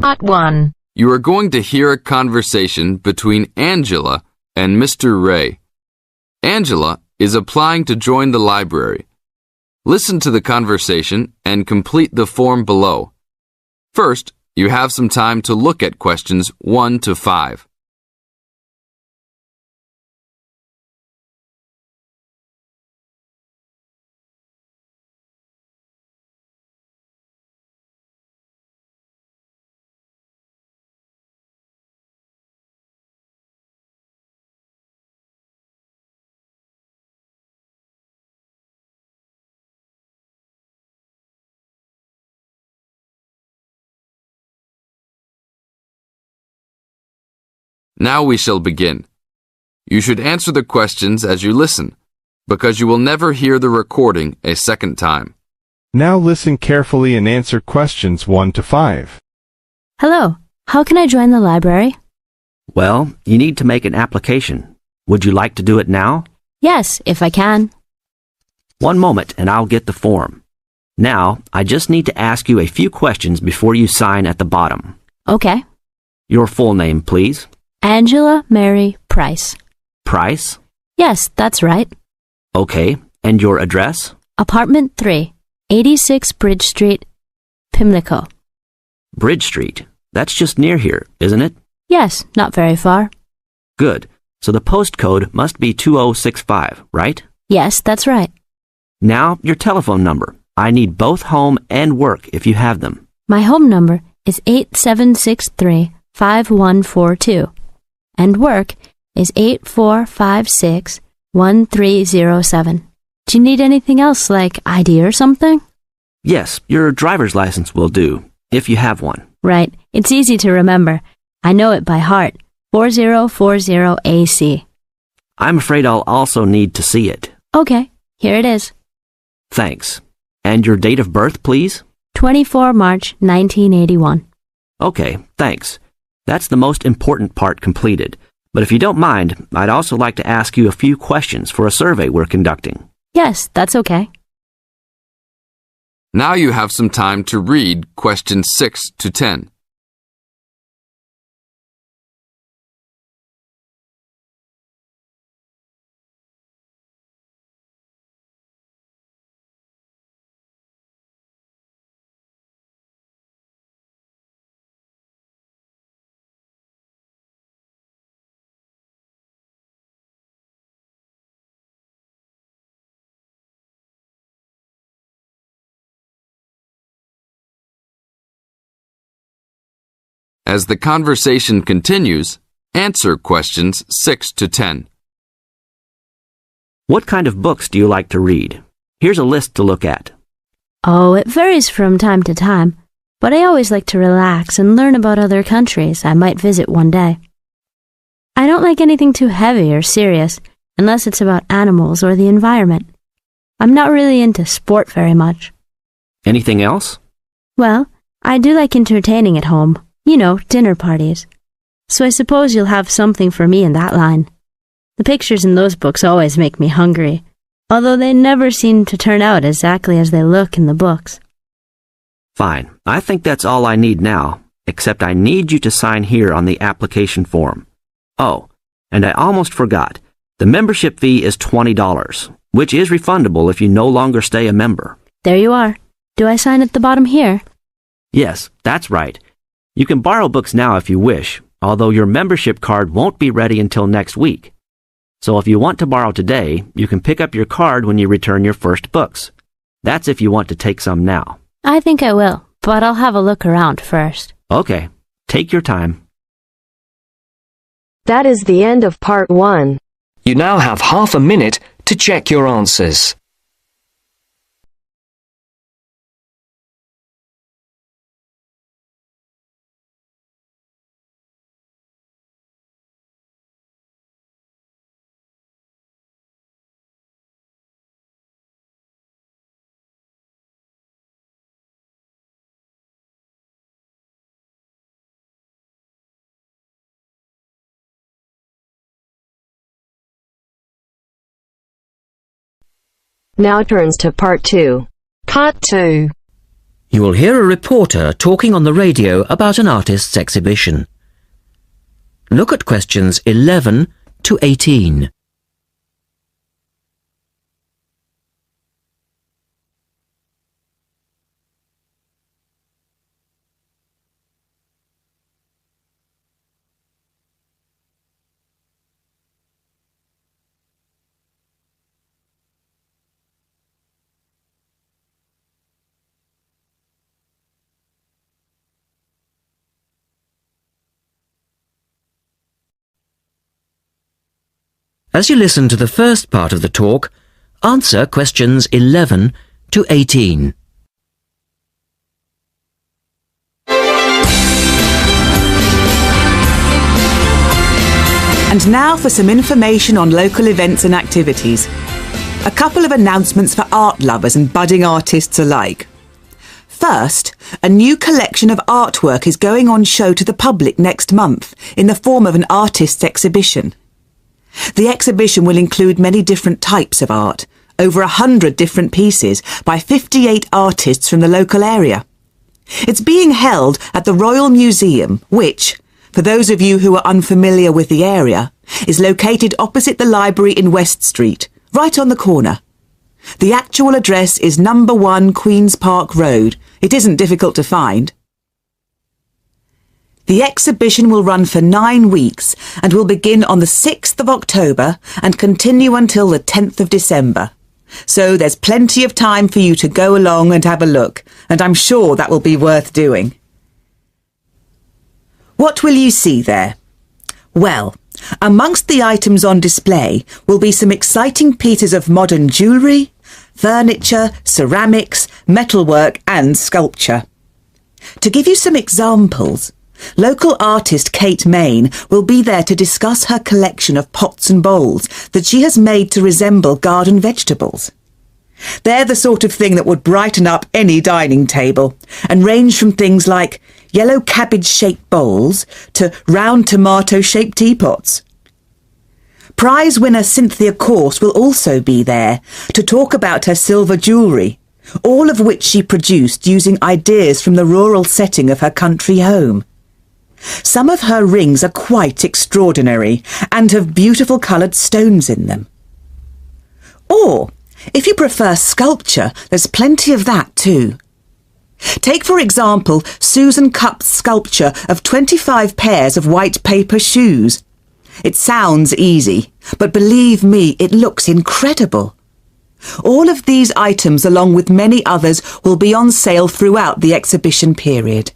Part 1. You are going to hear a conversation between Angela and Mr. Ray. Angela is applying to join the library. Listen to the conversation and complete the form below. First, you have some time to look at questions 1 to 5. Now we shall begin. You should answer the questions as you listen, because you will never hear the recording a second time. Now listen carefully and answer questions 1 to 5. Hello, how can I join the library? Well, you need to make an application. Would you like to do it now? Yes, if I can. One moment and I'll get the form. Now, I just need to ask you a few questions before you sign at the bottom. Okay. Your full name, please. Angela Mary Price. Price? Yes, that's right. Okay, and your address? Apartment 3, 86 Bridge Street, Pimlico. Bridge Street. That's just near here, isn't it? Yes, not very far. Good. So the postcode must be 2065, right? Yes, that's right. Now, your telephone number. I need both home and work if you have them. My home number is 8763-5142, and work is 8456-1307. Do you need anything else like ID or something? Yes, your driver's license will do, if you have one. Right. It's easy to remember. I know it by heart. 4040AC. I'm afraid I'll also need to see it. Okay, here it is. Thanks. And your date of birth, please? 24 March 1981. Okay, thanks. That's the most important part completed. But if you don't mind, I'd also like to ask you a few questions for a survey we're conducting. Yes, that's okay. Now you have some time to read questions 6 to 10. As the conversation continues, answer questions 6 to 10. What kind of books do you like to read? Here's a list to look at. Oh, it varies from time to time, but I always like to relax and learn about other countries I might visit one day. I don't like anything too heavy or serious, unless it's about animals or the environment. I'm not really into sport very much. Anything else? Well, I do like entertaining at home. You know, dinner parties. So I suppose you'll have something for me in that line. The pictures in those books always make me hungry, although they never seem to turn out exactly as they look in the books. Fine. I think that's all I need now, except I need you to sign here on the application form. Oh, and I almost forgot. The membership fee is $20, which is refundable if you no longer stay a member. There you are. Do I sign at the bottom here? Yes, that's right. You can borrow books now if you wish, although your membership card won't be ready until next week. So if you want to borrow today, you can pick up your card when you return your first books. That's if you want to take some now. I think I will, but I'll have a look around first. Okay, take your time. That is the end of Part 1. You now have half a minute to check your answers. Now turns to Part 2. Part 2. You will hear a reporter talking on the radio about an artist's exhibition. Look at questions 11 to 18. As you listen to the first part of the talk, answer questions 11 to 18. And now for some information on local events and activities. A couple of announcements for art lovers and budding artists alike. First, a new collection of artwork is going on show to the public next month in the form of an artist's exhibition. The exhibition will include many different types of art, over 100 different pieces by 58 artists from the local area. It's being held at the Royal Museum, which, for those of you who are unfamiliar with the area, is located opposite the library in West Street, right on the corner. The actual address is number 1 Queen's Park Road. It isn't difficult to find. The exhibition will run for 9 weeks and will begin on the 6th of October and continue until the 10th of December. So there's plenty of time for you to go along and have a look, and I'm sure that will be worth doing. What will you see there? Well, amongst the items on display will be some exciting pieces of modern jewellery, furniture, ceramics, metalwork and sculpture. To give you some examples, local artist Kate Main will be there to discuss her collection of pots and bowls that she has made to resemble garden vegetables. They're the sort of thing that would brighten up any dining table and range from things like yellow cabbage-shaped bowls to round tomato-shaped teapots. Prize winner Cynthia Corse will also be there to talk about her silver jewellery, all of which she produced using ideas from the rural setting of her country home. Some of her rings are quite extraordinary and have beautiful coloured stones in them. Or, if you prefer sculpture, there's plenty of that too. Take, for example, Susan Cupp's sculpture of 25 pairs of white paper shoes. It sounds easy, but believe me, it looks incredible. All of these items, along with many others, will be on sale throughout the exhibition period.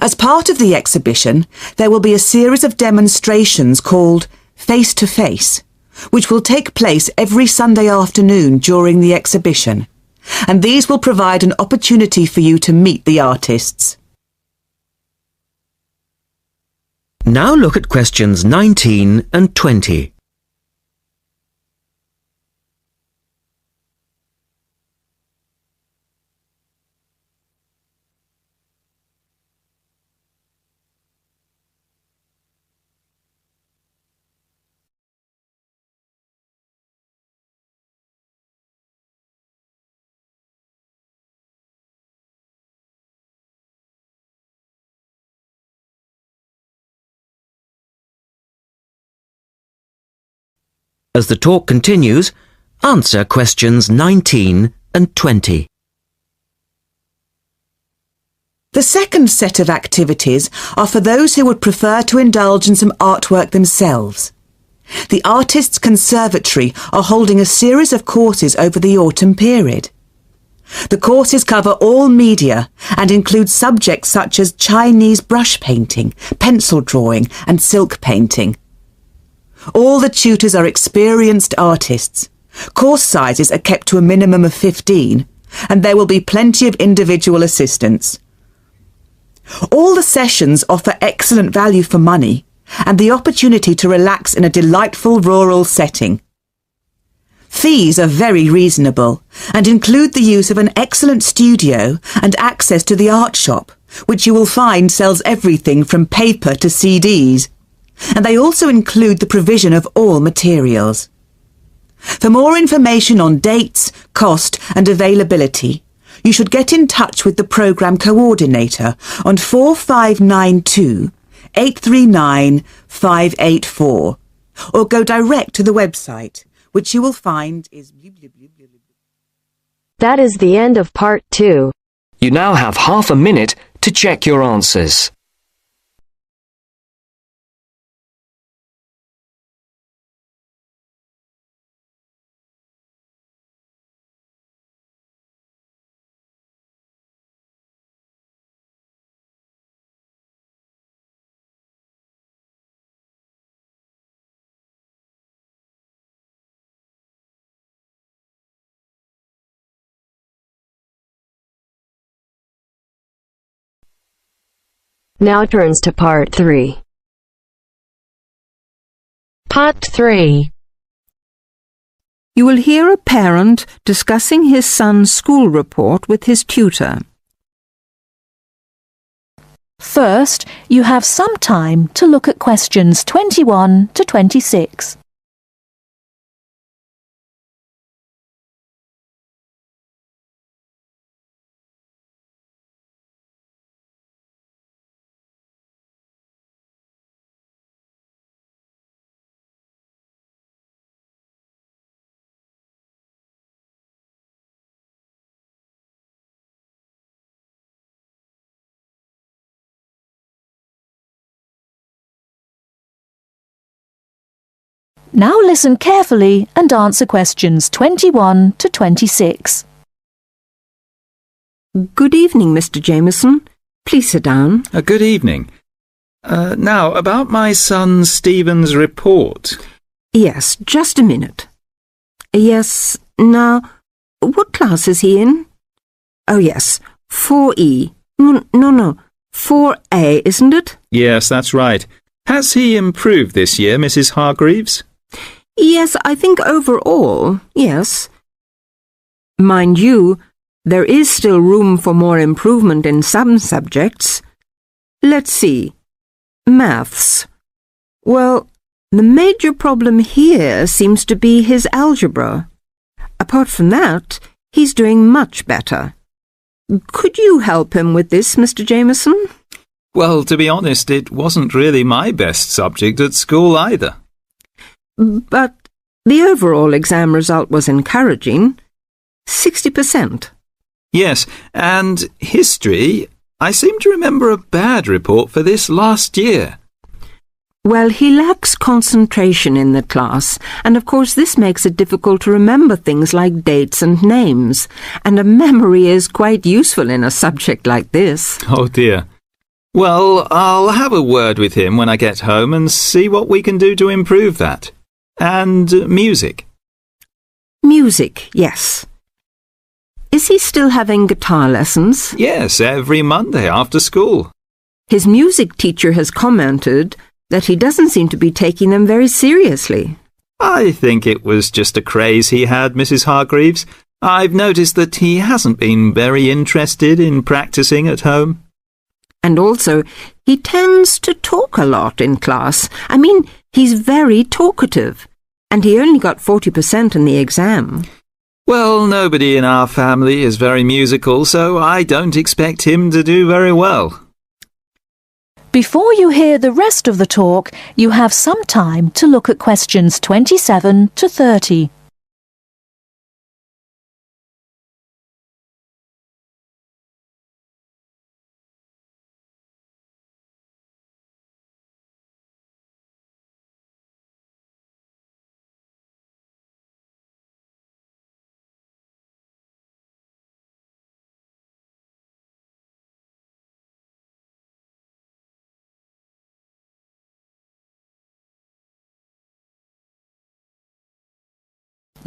As part of the exhibition, there will be a series of demonstrations called Face to Face, which will take place every Sunday afternoon during the exhibition, and these will provide an opportunity for you to meet the artists. Now look at questions 19 and 20. As the talk continues, answer questions 19 and 20. The second set of activities are for those who would prefer to indulge in some artwork themselves. The Artists' Conservatory are holding a series of courses over the autumn period. The courses cover all media and include subjects such as Chinese brush painting, pencil drawing and silk painting. All the tutors are experienced artists. Course sizes are kept to a minimum of 15, and there will be plenty of individual assistance. All the sessions offer excellent value for money and the opportunity to relax in a delightful rural setting. Fees are very reasonable and include the use of an excellent studio and access to the art shop, which you will find sells everything from paper to CDs. And they also include the provision of all materials. For more information on dates, cost and availability, you should get in touch with the programme coordinator on 4592 839 584 or go direct to the website, which you will find is... That is the end of part 2. You now have half a minute to check your answers. Now turns to part 3. Part 3. You will hear a parent discussing his son's school report with his tutor. First, you have some time to look at questions 21 to 26. Now listen carefully and answer questions 21 to 26. Good evening, Mr. Jameson. Please sit down. Good evening. Now, about my son Stephen's report. Yes, just a minute. Yes, now, what class is he in? Oh, yes, 4E. No, 4A, isn't it? Yes, that's right. Has he improved this year, Mrs. Hargreaves? Yes, I think overall, yes. Mind you, there is still room for more improvement in some subjects. Let's see. Maths. Well, the major problem here seems to be his algebra. Apart from that, he's doing much better. Could you help him with this, Mr. Jameson? Well, to be honest, it wasn't really my best subject at school either. But the overall exam result was encouraging. 60%. Yes, and history, I seem to remember a bad report for this last year. Well, he lacks concentration in the class, and of course this makes it difficult to remember things like dates and names, and a memory is quite useful in a subject like this. Oh dear. Well, I'll have a word with him when I get home and see what we can do to improve that. And music. Music, yes. Is he still having guitar lessons? Yes, every Monday after school. His music teacher has commented that he doesn't seem to be taking them very seriously. I think it was just a craze he had, Mrs. Hargreaves. I've noticed that he hasn't been very interested in practicing at home. And also, he tends to talk a lot in class. I mean, he's very talkative, and he only got 40% in the exam. Well, nobody in our family is very musical, so I don't expect him to do very well. Before you hear the rest of the talk, you have some time to look at questions 27 to 30.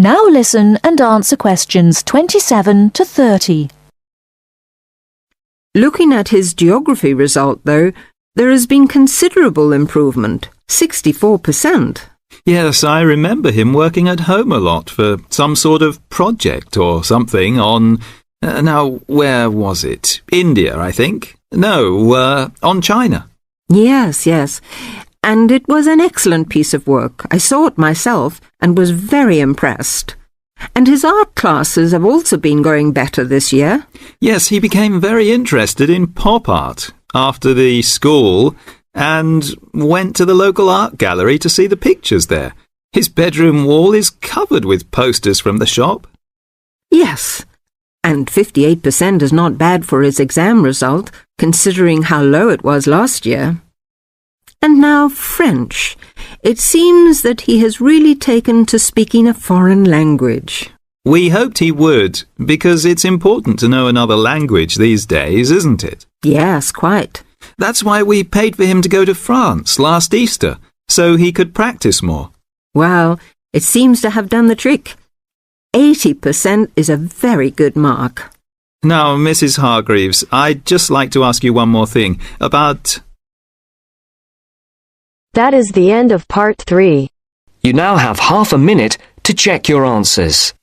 Now listen and answer questions 27 to 30. Looking at his geography result, though, there has been considerable improvement, 64%. Yes, I remember him working at home a lot for some sort of project or something on... now, where was it? India, I think. No, on China. Yes. And it was an excellent piece of work. I saw it myself and was very impressed. And his art classes have also been going better this year. Yes, he became very interested in pop art after the school and went to the local art gallery to see the pictures there. His bedroom wall is covered with posters from the shop. Yes, and 58% is not bad for his exam result, considering how low it was last year. And now French. It seems that he has really taken to speaking a foreign language. We hoped he would, because it's important to know another language these days, isn't it? Yes, quite. That's why we paid for him to go to France last Easter, so he could practice more. Well, it seems to have done the trick. 80% is a very good mark. Now, Mrs. Hargreaves, I'd just like to ask you one more thing about... That is the end of part 3. You now have half a minute to check your answers.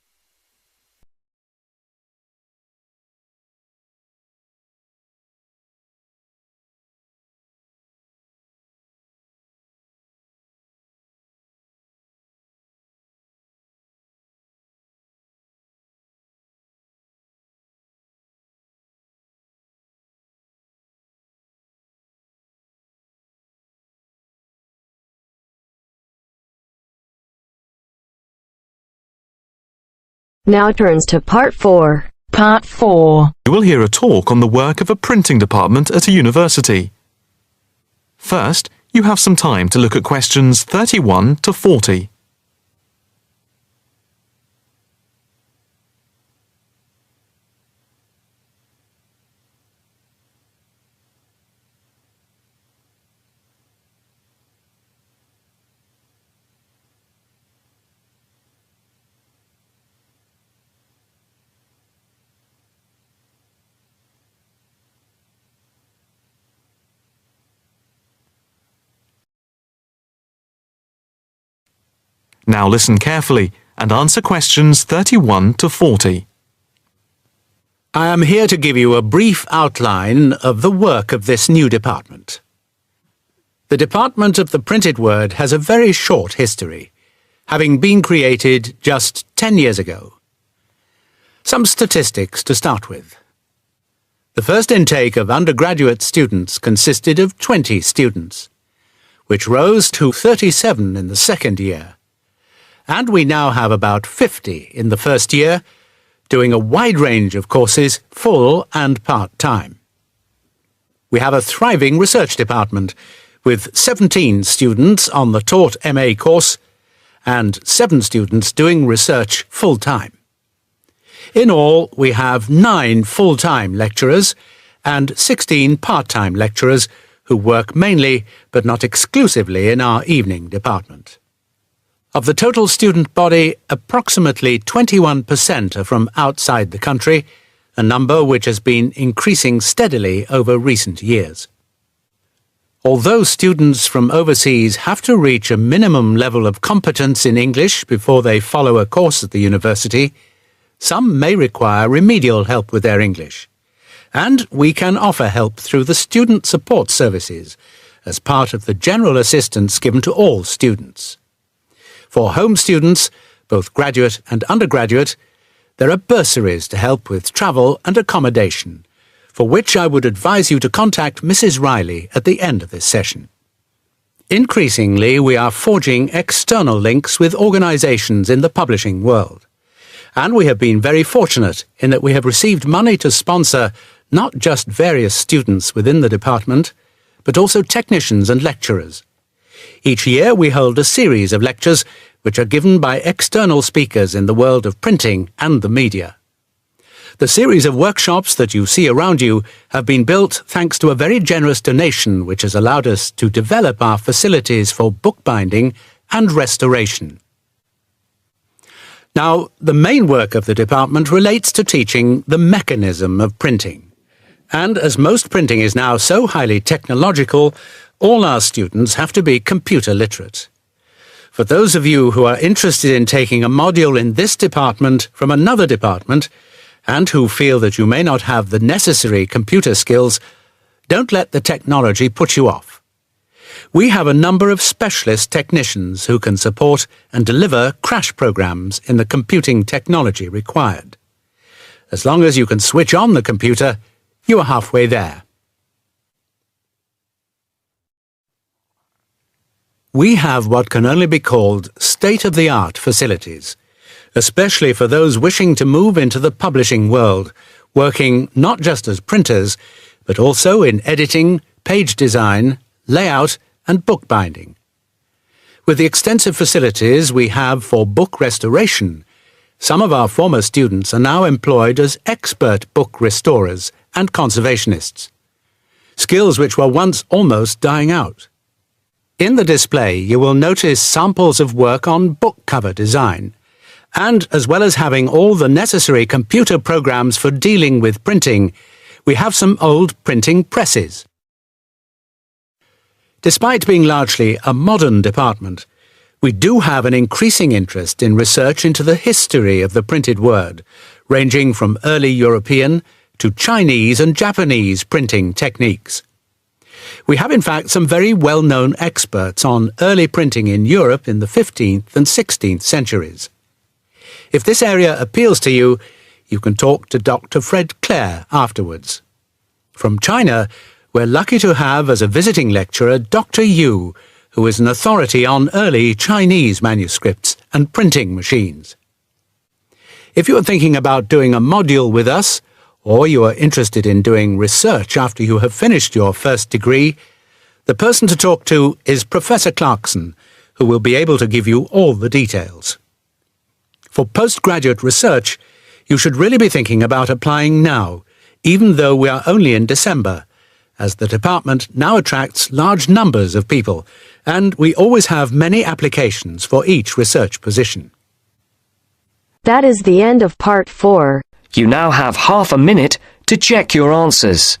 Now turns to part 4. Part 4. You will hear a talk on the work of a printing department at a university. First, you have some time to look at questions 31 to 40. Now listen carefully and answer questions 31 to 40. I am here to give you a brief outline of the work of this new department. The Department of the Printed Word has a very short history, having been created just 10 years ago. Some statistics to start with. The first intake of undergraduate students consisted of 20 students, which rose to 37 in the second year. And we now have about 50 in the first year, doing a wide range of courses, full and part-time. We have a thriving research department, with 17 students on the taught MA course and 7 students doing research full-time. In all, we have 9 full-time lecturers and 16 part-time lecturers who work mainly, but not exclusively, in our evening department. Of the total student body, approximately 21% are from outside the country, a number which has been increasing steadily over recent years. Although students from overseas have to reach a minimum level of competence in English before they follow a course at the university, some may require remedial help with their English, and we can offer help through the Student Support Services as part of the general assistance given to all students. For home students, both graduate and undergraduate, there are bursaries to help with travel and accommodation, for which I would advise you to contact Mrs. Riley at the end of this session. Increasingly, we are forging external links with organisations in the publishing world, and we have been very fortunate in that we have received money to sponsor not just various students within the department, but also technicians and lecturers. Each year we hold a series of lectures which are given by external speakers in the world of printing and the media. The series of workshops that you see around you have been built thanks to a very generous donation which has allowed us to develop our facilities for bookbinding and restoration. Now, the main work of the department relates to teaching the mechanism of printing. And as most printing is now so highly technological, all our students have to be computer literate. For those of you who are interested in taking a module in this department from another department, and who feel that you may not have the necessary computer skills, don't let the technology put you off. We have a number of specialist technicians who can support and deliver crash programs in the computing technology required. As long as you can switch on the computer, you are halfway there. We have what can only be called state-of-the-art facilities, especially for those wishing to move into the publishing world, working not just as printers, but also in editing, page design, layout, and bookbinding. With the extensive facilities we have for book restoration, some of our former students are now employed as expert book restorers and conservationists, skills which were once almost dying out. In the display, you will notice samples of work on book cover design, and as well as having all the necessary computer programs for dealing with printing, we have some old printing presses. Despite being largely a modern department, we do have an increasing interest in research into the history of the printed word, ranging from early European to Chinese and Japanese printing techniques. We have in fact some very well-known experts on early printing in Europe in the 15th and 16th centuries. If this area appeals to you, you can talk to Dr. Fred Clare afterwards. From China, we're lucky to have as a visiting lecturer Dr. Yu, who is an authority on early Chinese manuscripts and printing machines. If you are thinking about doing a module with us, or you are interested in doing research after you have finished your first degree, the person to talk to is Professor Clarkson, who will be able to give you all the details. For postgraduate research, you should really be thinking about applying now, even though we are only in December, as the department now attracts large numbers of people, and we always have many applications for each research position. That is the end of part 4. You now have half a minute to check your answers.